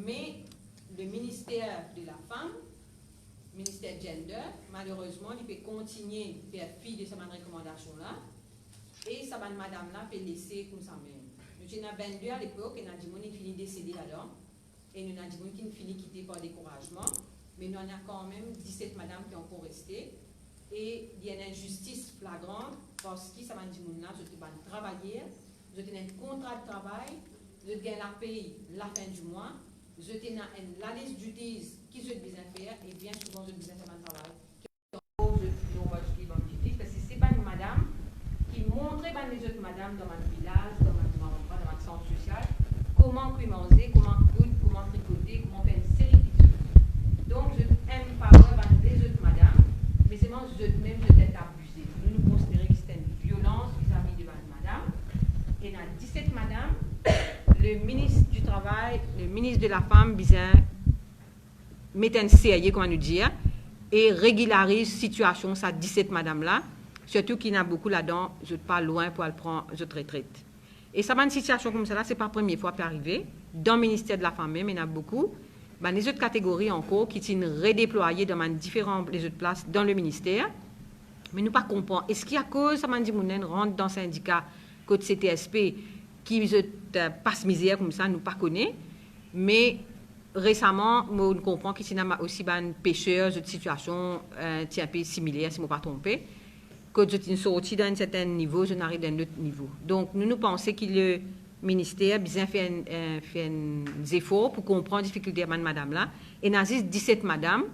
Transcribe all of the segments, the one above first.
Mais le ministère de la femme, ministère gender, malheureusement, il peut continuer à faire fi de cette recommandation-là. Et ça va madame-là peut laisser comme ça même. Nous avons 22 à l'époque, et nous avons dit qu'on finit décédé là-dedans. Et nous avons dit qu'on finit quitté par découragement. Mais nous avons quand même 17 madames qui ont encore resté. Et il y a une injustice flagrante parce que ça m'a dit que je vais travailler, je vais un contrat de travail, je gagne la paye la fin du mois, je vais la liste d'outils qui je vais faire et bien souvent je vais faire mon travail. Parce que c'est pas une madame qui montrait les autres madames dans mon village, dans mon centre social, comment manger, comment coudre, comment tricoter, comment faire une série de choses. Donc je aime pas les autres madames. Mais c'est moi, même je t'ai abusé. Nous considérons que c'était une violence vis-à-vis de madame. Et dans 17 madame, le ministre du Travail, le ministre de la Femme, bizarre, met un sérieux, comment nous dire, et régularise la situation, ça 17 madame là, surtout qu'il y en a beaucoup là-dedans, je ne suis pas loin pour aller prendre cette retraite. Et ça, une situation comme ça, ce n'est pas la première fois qui arrive. Dans le ministère de la Femme, même, il y en a beaucoup. Ben, les autres catégories encore qui sont redéployées dans différentes les autres places dans le ministère. Mais nous ne comprenons pas. Est-ce qu'il y a cause, ça m'a dit, qu'on rentre dans le syndicat côté CTSP qui passe misère comme ça, nous ne connaissons pas. Mais récemment, nous comprenons qu'il y a aussi des pêcheurs, des situations un peu similaires, si je ne me pas trompé. Quand je suis sorti d'un certain niveau, je n'arrive d'un autre niveau. Donc, nous pensons qu'il y a ministère bien fait des efforts pour comprendre les difficultés de madame là et nous avons 17 madame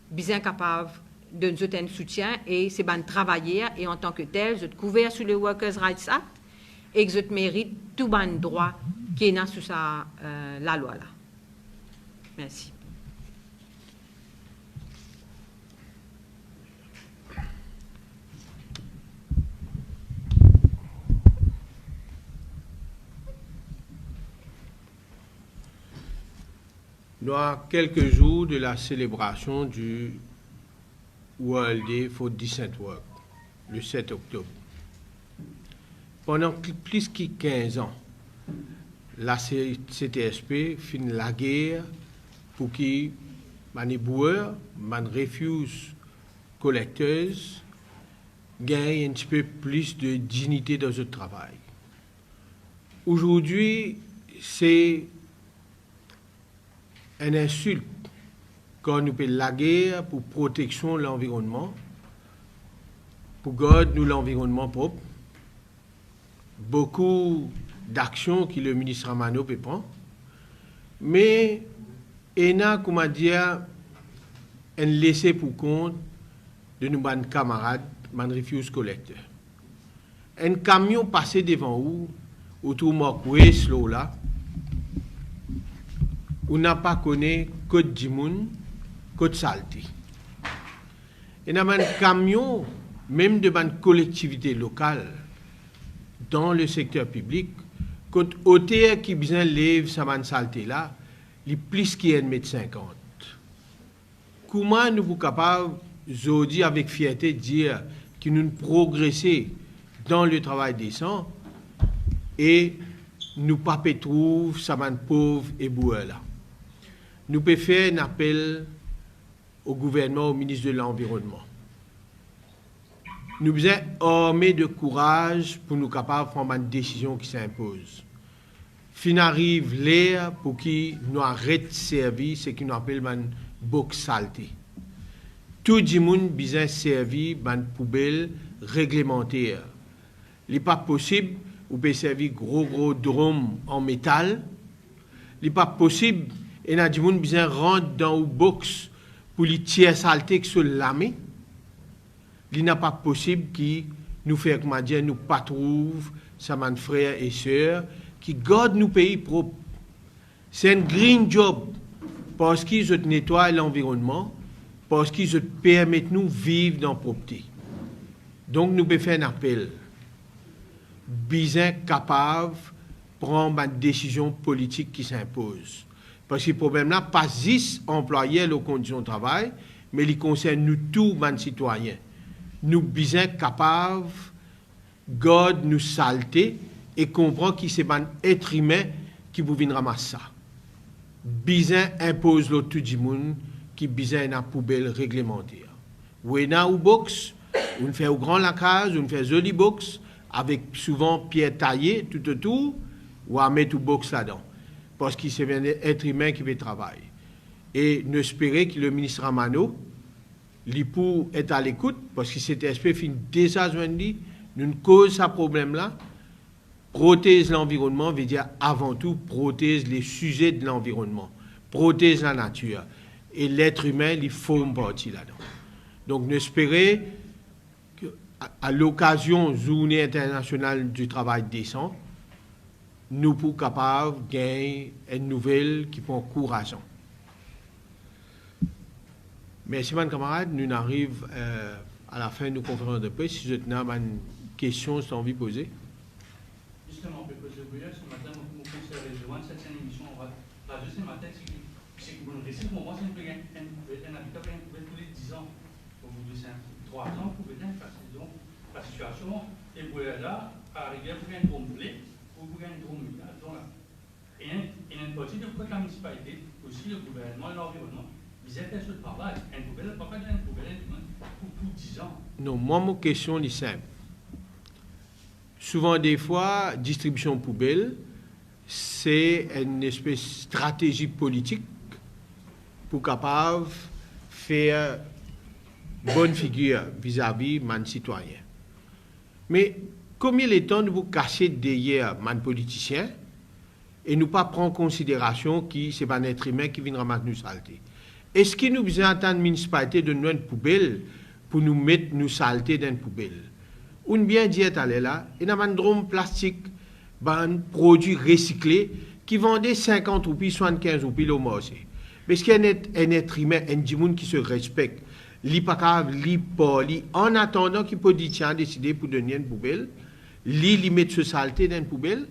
bien capables de nous donner un soutien et c'est bien travailler et en tant que tel je te couvert sur le Workers' Rights Act et que je te mérite tout bon droit qui est dans sous la loi là. Merci. Nous avons quelques jours de la célébration du World Day for Decent Work, le 7 octobre. Pendant plus de 15 ans, la CTSP finit la guerre pour que les boueurs, les refuse collecteurs gagnent un petit peu plus de dignité dans leur travail. Aujourd'hui, c'est une insulte quand nous payons la guerre pour protection de l'environnement, pour garder l'environnement propre. Beaucoup d'actions que le ministre Ramano peut prendre, mais il y a, comment dire, un laissé pour compte de nos camarades, nos refuse collecteurs. Un camion passé devant vous, autour de Mokwe, là, on n'a pas connu Côte Dimoun, Côte Salté. Et dans un camion, même de une collectivité locale, dans le secteur public, quand hauteur qui besoin lève sa man salté là, il plus qu'il y a 1,50 m. Comment nous sommes capables, aujourd'hui, avec fierté, de dire que nous progressons dans le travail décent et nous pas trouver sa man pauvre et boueux là. Nous pouvons faire un appel au gouvernement, au ministre de l'Environnement. Nous sommes armés de courage pour nous capables de prendre une décision qui s'impose. Fin arrive l'air pour qu'ils nous arrêtent de servir ce qu'on appelle une box saleté. Tout le monde a besoin de servir une poubelle réglementaire. Il n'est pas possible, vous pouvez servir gros drômes en métal. Il n'est pas possible, et n'a du monde besoin rentrer dans une box pour les tirer saleté que sur l'âme. Il n'est pas possible que nous fassions, comment dire, nous pas trouver sa man frères et sœurs qui gardent nos pays propres. C'est un green job parce qu'ils nettoient l'environnement, parce qu'ils permettent nous vivre dans la propreté. Donc nous pouvons faire un appel. Bien capable de prendre une décision politique qui s'impose. Parce que le problème là, pas juste employés aux conditions de travail, mais il concerne nous tous, les citoyens. Nous sommes capables de garder nos saletés et comprendre que c'est un être humain qui vous vient ramasser ça. bizin impose l'autre tout du monde qui bizin na poubelle réglementaire. Ou na ou box, on fait au grand lacage, on fait joli box avec souvent pierre taillée tout autour ou à mettre au box là-dedans parce qu'il c'est un être humain qui fait travail. Et nous espérons que le ministre Ramano l'IPOU est à l'écoute parce que cet aspect fin déjà dit nous cause ce problème-là. Protège l'environnement veut dire avant tout protège les sujets de l'environnement, protège la nature. Et l'être humain, il forme partie là-dedans. Donc, nous espérons qu'à l'occasion de la Journée internationale du travail décent, nous pouvons capables de gagner une nouvelle qui peut encourager. Merci, mes camarades. Nous arrivons à la fin de nos conférences de presse. Si vous avez une question, si vous avez envie de poser. Justement, on peut poser ce matin, mon conseil régional, cette émission, on va juste ce matin, c'est que vous nous laissez, pour moi, c'est un habitat tous les 10 ans. Au bout de 3 ans, vous pouvez faire donc la situation, et vous êtes là, à arriver pour un drôme blé, ou pour un drôme humide. Et une partie de quoi la municipalité, aussi le gouvernement et l'environnement, ils étaient sur le travail. Un poubelle, pas un poubelle, pour 10 ans. Non, moi, ma question est simple. Souvent, des fois, distribution poubelle, c'est une espèce de stratégie politique pour capable faire bonne figure vis-à-vis de mes citoyens. Mais combien de temps nous vous cacher derrière mes politiciens et nous pas prendre en considération que ce n'est pas un être humain qui vient ramasser nous saleté? Est-ce qu'il nous besoin d'attendre la municipalité de nous une poubelle pour nous mettre nous saleté dans une poubelle? On bien dit à là, il y a un drôme plastique, un produit recyclé qui vendait 50 roupies, 75 roupies au marché. Parce qu'il y a un être humain, un djimoun qui se respecte, li pas capable, li pas, li, en attendant qu'il peut dire décider pour donner une poubelle, li mettre ce saleté dans une poubelle.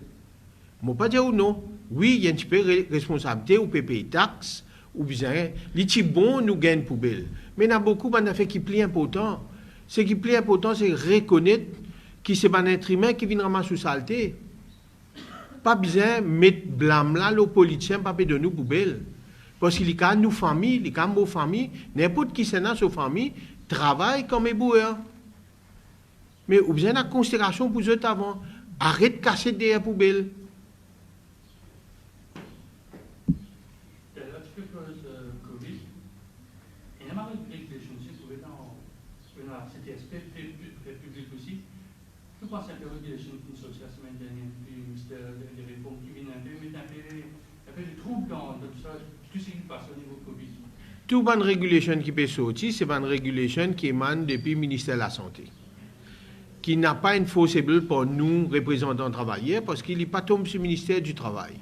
Moi pas dire ou non. Oui, il y a un petit peu de responsabilité, ou peut payer taxes, ou bien, li ti bon nous gagne une poubelle. Mais il y a beaucoup d'affaires qui plient important. Ce qui est plus important, c'est reconnaître que c'est un être humain qui vient ramasser sous saleté. Pas besoin de mettre blâme là, les politiciens, pas de nous poubelle. Parce qu'il y a nos familles, il y a nos familles, n'importe qui c'est dans sa famille, travaille comme un boueur. Mais vous avez une considération pour eux avant. Arrête de casser derrière la poubelle. Je pense que la régulation qui sortit la semaine dernière du ministère des Réformes qui vient de mettre un peu de trouble dans tout ça, tout ce qui passe au niveau Covid. Toute bonne régulation qui peut sortir, c'est une régulation qui émane depuis le ministère de la Santé, qui n'a pas une forcible pour nous, représentants travailleurs, parce qu'il n'est pas tombé sur le ministère du Travail.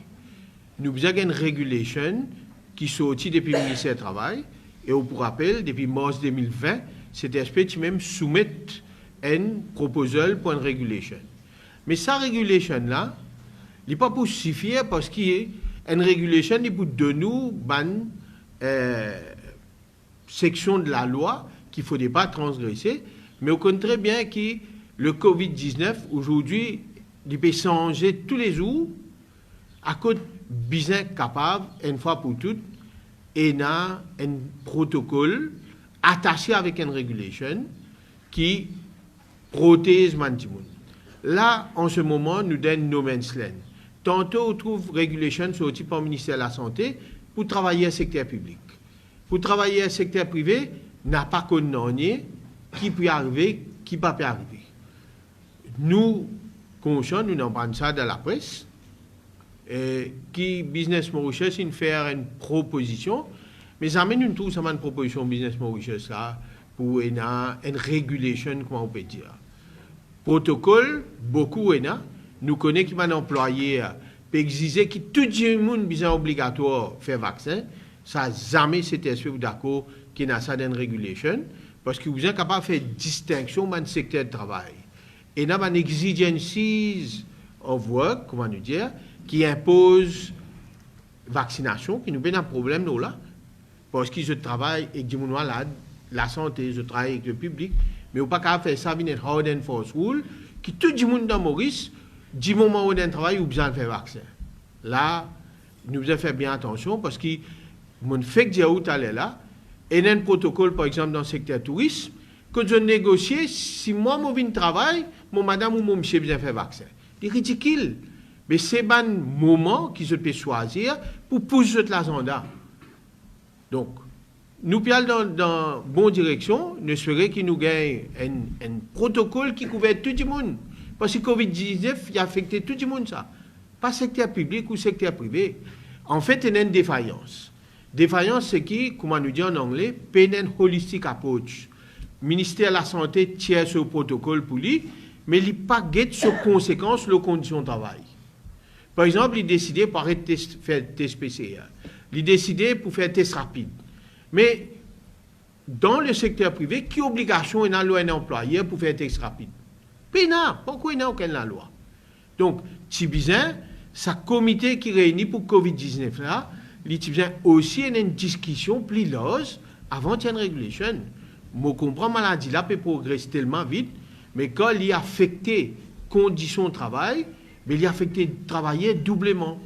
Nous avons une régulation qui sortit depuis le ministère du Travail, et pour rappel, depuis mars 2020, cet aspect qui même soumettre une proposal pour une régulation. Mais sa régulation-là, il n'est pas pour suffire parce qu'il y a une régulation qui pour de nous une section de la loi qu'il ne faudrait pas transgresser, mais on connaît très bien que le Covid-19, aujourd'hui, il peut changer tous les jours à cause bien capable, une fois pour toutes, et un protocole attaché avec une régulation qui protège Mantimoun. Là, en ce moment, nous donnons no man's land. Tantôt, on trouve régulation sortie par le ministère de la Santé pour travailler au secteur public. Pour travailler au secteur privé, n'a pas connu qui peut arriver, qui ne peut pas arriver. Nous, conscients, nous n'en parlons ça dans la presse, qui Business Mauritius, il fait une proposition, mais ça amène une proposition Business Mauritius là, pour une régulation, comment on peut dire. Protocole, beaucoup, nous connaissons qui va employé, peut exiger que tout le monde est obligatoire faire vaccin. Ça n'a jamais été d'accord qu'il y a ça dans une régulation, parce que vous êtes capable de faire distinction dans le secteur de travail. Et dans une exigencies of work, comment nous dire, qui impose vaccination, qui nous met un problème là, parce que je travaille avec des gens la santé, je travaille avec le public, mais on ne peut pas faire ça avec une hard and fast rule, qui tout le monde dans Maurice, du moment où on travaille, on a besoin de faire vaccin. Là, nous devons faire bien attention parce que mon fait que tout à là, et il y a un protocole, par exemple, dans le secteur tourisme, que je négocie, si moi, je viens travail, mon madame ou mon monsieur vient faire vaccin. C'est ridicule. Mais c'est un moment qui se peut choisir pour pousser l'agenda. Donc, nous parlons dans la bonne direction, nous espérons qu'il nous gagne un protocole qui couvre tout le monde. Parce que Covid-19, il a affecté tout le monde, ça. Pas secteur public ou secteur privé. En fait, il y a une défaillance. Défaillance, c'est qui, comme on nous dit en anglais, une holistic approach. Le ministère de la Santé tient ce protocole pour lui, mais il n'a pas guette sur conséquences de conditions de travail. Par exemple, il a décidé pour arrêter de faire test PCR. Il a décidé pour faire test rapide. Mais dans le secteur privé, qui obligation est un employeur pour faire test rapide? Pourquoi il n'y a aucune loi? Donc, si bien, ce comité qui réunit pour Covid-19 là, il y a aussi une discussion plus large avant une régulation. Je comprends que la maladie là peut progresser tellement vite, mais quand il a affecté les conditions de travail, mais il a affecté le travailleur doublement.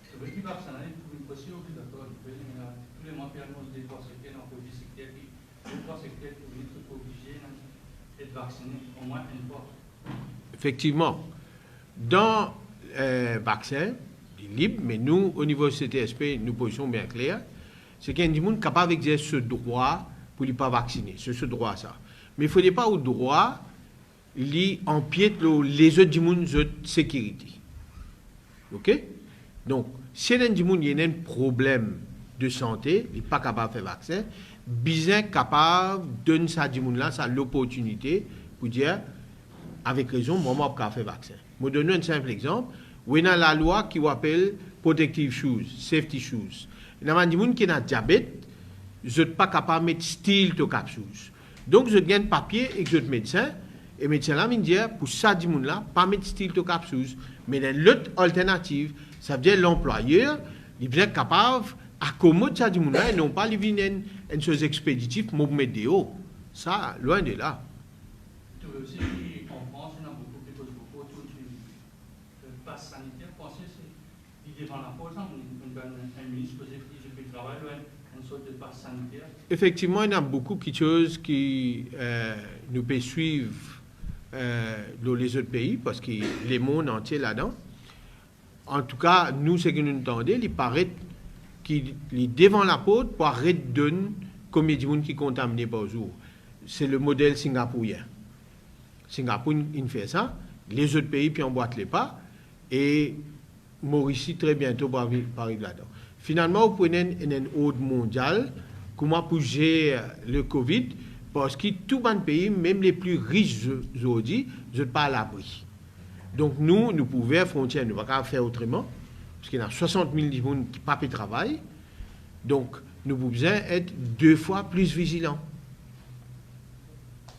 C'est vrai qu'il va s'en aller pour une possible obligatoire. Tous les mois, des trois secteurs dans le secteur, les trois secteurs pour être obligés d'être vaccinés au moins une fois. Effectivement, dans le vaccin, il est libre, mais nous, au niveau CTSP, nous position bien claire, c'est qu'il y a des gens capables d'exercer ce droit pour ne pas vacciner. C'est ce droit, ça. Mais il ne faut pas au droit, il empiète les autres gens de sécurité. OK? Donc, si il y a des gens qui ont un problème de santé, il n'est pas capable de faire vaccin, bien capable de donner à ces gens-là l'opportunité pour dire, avec raison, moi, je ne peux pas faire vaccin. Je vais donner un simple exemple. Il y a la loi qui s'appelle Protective Shoes, Safety Shoes. Il y a des gens qui ont diabète, je ne suis pas capable de mettre style de capsules. Donc, je gagne papier et je suis médecin. Et le médecin là me dit, pour ça, des gens là, pas mettre style de capsules. Mais dans l'autre alternative, ça veut dire l'employeur, il est bien capable d'accommoder ça des gens là et non pas lui venir une chose expéditive pour mettre des hauts. Ça, loin de là. Tu veux aussi, en France, il y en a beaucoup qui posent beaucoup autour du pass sanitaire. Pensez, c'est devant la pause, un ministre posait que je peux travailler, une sorte de pass sanitaire. Effectivement, il y a beaucoup de choses qui nous peuvent suivre dans les autres pays, parce que les mondes entiers là-dedans. En tout cas, nous, ce que nous entendons, il paraît qu'il est devant la porte pour arrêter de donner combien de monde qui sont contaminés par jour. C'est le modèle singapourien. Singapour, il fait ça. Les autres pays, puis emboîtent les pas. Et Mauricie, très bientôt, va arriver là-dedans. Finalement, vous prenez un ordre mondial, comment pour gérer le Covid, parce que tout le pays, même les plus riches aujourd'hui, ne sont pas à l'abri. Donc nous pouvons faire frontière, nous ne pouvons pas faire autrement, parce qu'il y a 60 000 personnes qui ne peuvent pas travailler. Donc nous pouvons être 2 fois plus vigilants,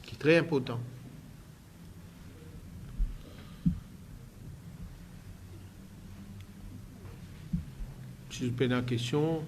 qui est très important. Si je pose la question.